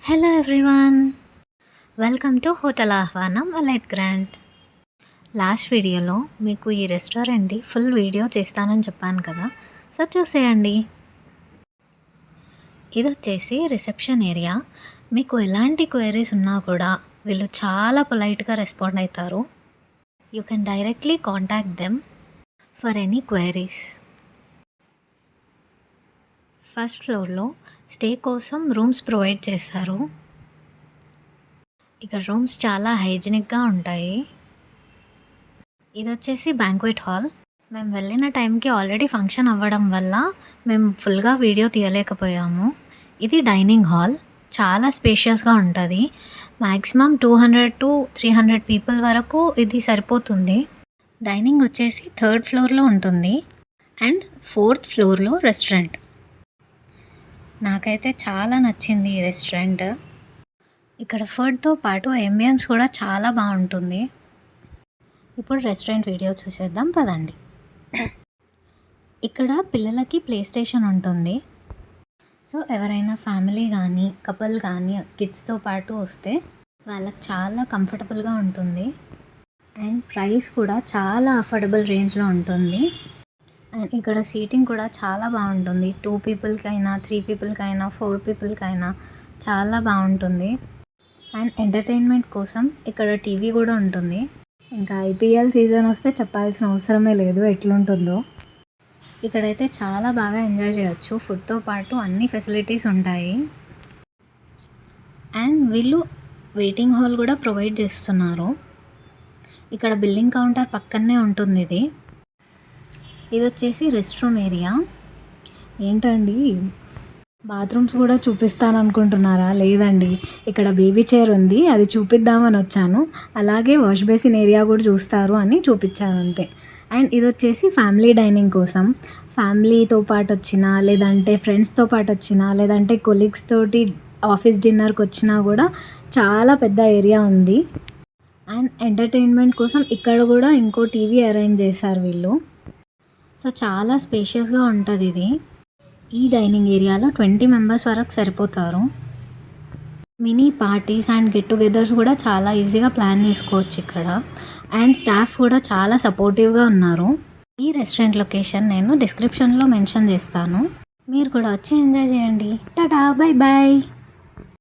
Hello everyone, welcome to hotel ఆహ్వానం alight grand. Last వీడియోలో మీకు ఈ రెస్టారెంట్ది ఫుల్ వీడియో చేస్తానని చెప్పాను కదా, సో చూసేయండి. ఇది వచ్చేసి రిసెప్షన్ ఏరియా. మీకు ఎలాంటి క్వైరీస్ ఉన్నా కూడా వీళ్ళు చాలా పొలైట్గా రెస్పాండ్ అవుతారు. You can directly contact them for any queries. First ఫ్లోర్లో స్టే కోసం రూమ్స్ ప్రొవైడ్ చేస్తారు. ఇక్కడ రూమ్స్ చాలా హైజీనిక్గా ఉంటాయి. ఇది వచ్చేసి బ్యాంక్వెట్ హాల్. మేము వెళ్ళిన టైంకి ఆల్రెడీ ఫంక్షన్ అవ్వడం వల్ల మేము ఫుల్గా వీడియో తీయలేకపోయాము. ఇది డైనింగ్ హాల్, చాలా స్పేషియస్గా ఉంటుంది. మ్యాక్సిమం 200 to 300 పీపుల్ వరకు ఇది సరిపోతుంది. డైనింగ్ వచ్చేసి 3rd ఫ్లోర్లో ఉంటుంది అండ్ 4th ఫ్లోర్లో రెస్టారెంట్. నాకైతే చాలా నచ్చింది ఈ రెస్టారెంట్. ఇక్కడ ఫుడ్తో పాటు అంబియన్స్ కూడా చాలా బాగుంటుంది. ఇప్పుడు రెస్టారెంట్ వీడియో చూసేద్దాం పదండి. ఇక్కడ పిల్లలకి ప్లే స్టేషన్ ఉంటుంది. సో ఎవరైనా ఫ్యామిలీ కానీ కపుల్ కానీ కిడ్స్తో పాటు వస్తే వాళ్ళకి చాలా కంఫర్టబుల్గా ఉంటుంది. అండ్ ప్రైస్ కూడా చాలా అఫోర్డబుల్ రేంజ్లో ఉంటుంది. అండ్ ఇక్కడ సీటింగ్ కూడా చాలా బాగుంటుంది. 2 పీపుల్కైనా 3 పీపుల్కైనా 4 పీపుల్కైనా చాలా బాగుంటుంది. అండ్ ఎంటర్టైన్మెంట్ కోసం ఇక్కడ టీవీ కూడా ఉంటుంది. ఇంకా ఐపీఎల్ సీజన్ వస్తే చెప్పాల్సిన అవసరమే లేదు ఎట్లుంటుందో. ఇక్కడైతే చాలా బాగా ఎంజాయ్ చేయొచ్చు. ఫుడ్తో పాటు అన్ని ఫెసిలిటీస్ ఉంటాయి. అండ్ వీళ్ళు వెయిటింగ్ హాల్ కూడా ప్రొవైడ్ చేస్తున్నారు. ఇక్కడ బిల్లింగ్ కౌంటర్ పక్కనే ఉంటుంది. ఇది వచ్చేసి రెస్ట్ రూమ్ ఏరియా. ఏంటండి బాత్రూమ్స్ కూడా చూపిస్తాను అనుకుంటున్నారా? లేదండి, ఇక్కడ బేబీ చైర్ ఉంది, అది చూపిద్దామని వచ్చాను. అలాగే వాష్ బేసిన్ ఏరియా కూడా చూస్తారు అని చూపించాను అంతే. అండ్ ఇది వచ్చేసి ఫ్యామిలీ డైనింగ్ కోసం. ఫ్యామిలీతో పాటు వచ్చినా, లేదంటే ఫ్రెండ్స్తో పాటు వచ్చినా, లేదంటే కొలీగ్స్ తోటి ఆఫీస్ డిన్నర్కి వచ్చినా కూడా చాలా పెద్ద ఏరియా ఉంది. అండ్ ఎంటర్టైన్మెంట్ కోసం ఇక్కడ కూడా ఇంకో టీవీ అరేంజ్ చేశారు వీళ్ళు. సో చాలా స్పేషియస్గా ఉంటుంది ఇది. ఈ డైనింగ్ ఏరియాలో 20 మెంబర్స్ వరకు సరిపోతారు. Mini parties and get togethers కూడా చాలా ఈజీగా ప్లాన్ చేసుకోవచ్చు ఇక్కడ. అండ్ స్టాఫ్ కూడా చాలా సపోర్టివ్గా ఉన్నారు. ఈ రెస్టారెంట్ లొకేషన్ నేను డిస్క్రిప్షన్లో మెన్షన్ చేస్తాను. మీరు కూడా వచ్చి ఎంజాయ్ చేయండి. టాటా, బై బాయ్.